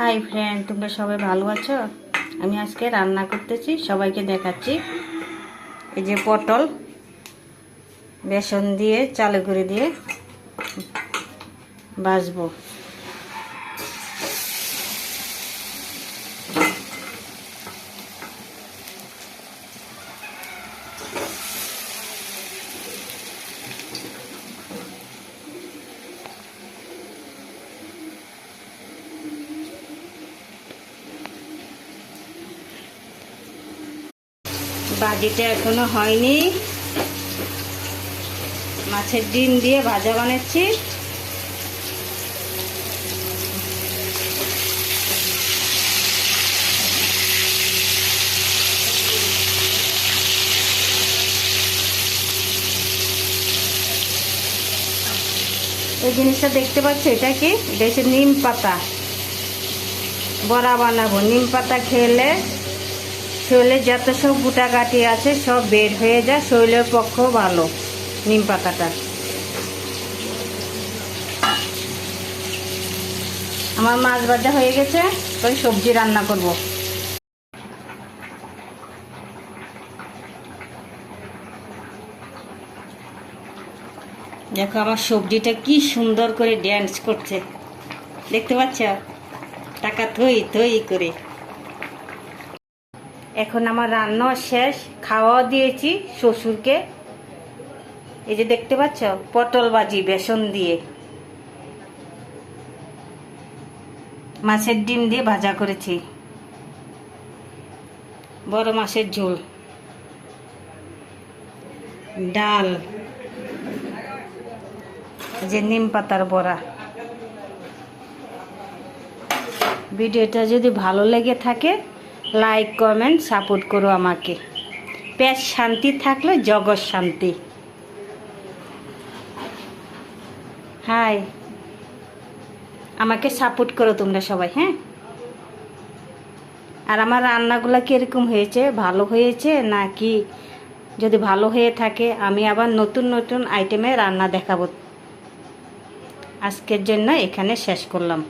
Hi friend, তোমরা সবাই ভালো আছো? আমি আজকে রান্না করতেছি, সবাইকে দেখাচ্ছি। এই যে পটল বেসন দিয়ে চালু করে দিয়ে ভাজবো। ভাজিটা এখনো হয়নি, মাছের ডিম দিয়ে ভাজা বানাচ্ছি। এই জিনিসটা দেখতে পাচ্ছ, এটা কি? এটা হচ্ছে নিম পাতা। বড়া বানাবো। নিম পাতা খেলে শরীরে যত সব গুটাগাটি আছে সব বের হয়ে যায়, শরীরের পক্ষেও ভালো নিম পাতাটা। আমার মাছ ভাজা হয়ে গেছে, ওই সবজি রান্না করব। দেখো আমার সবজিটা কি সুন্দর করে ড্যান্স করছে, দেখতে পাচ্ছ? টাকা থই থই করে। এখন আমার রান্না শেষ, খাওয়াও দিয়েছি শ্বশুরকে। এই যে দেখতে পাচ্ছ, পটল ভাজি বেসন দিয়ে, মাছের ডিম দিয়ে ভাজা করেছি, বড় মাছের ঝোল, ডাল, যে নিম পাতার বড়া। ভিডিওটা যদি ভালো লেগে থাকে লাইক কমেন্ট সাপোর্ট করো আমাকে। পেট শান্তি থাকলে জগৎ শান্তি। হাই, আমাকে সাপোর্ট করো তোমরা সবাই, হ্যাঁ? আর আমার রান্নাগুলো কীরকম হয়েছে, ভালো হয়েছে নাকি? যদি ভালো হয়ে থাকে আমি আবার নতুন নতুন আইটেমে রান্না দেখাবো। আজকের জন্য এখানে শেষ করলাম।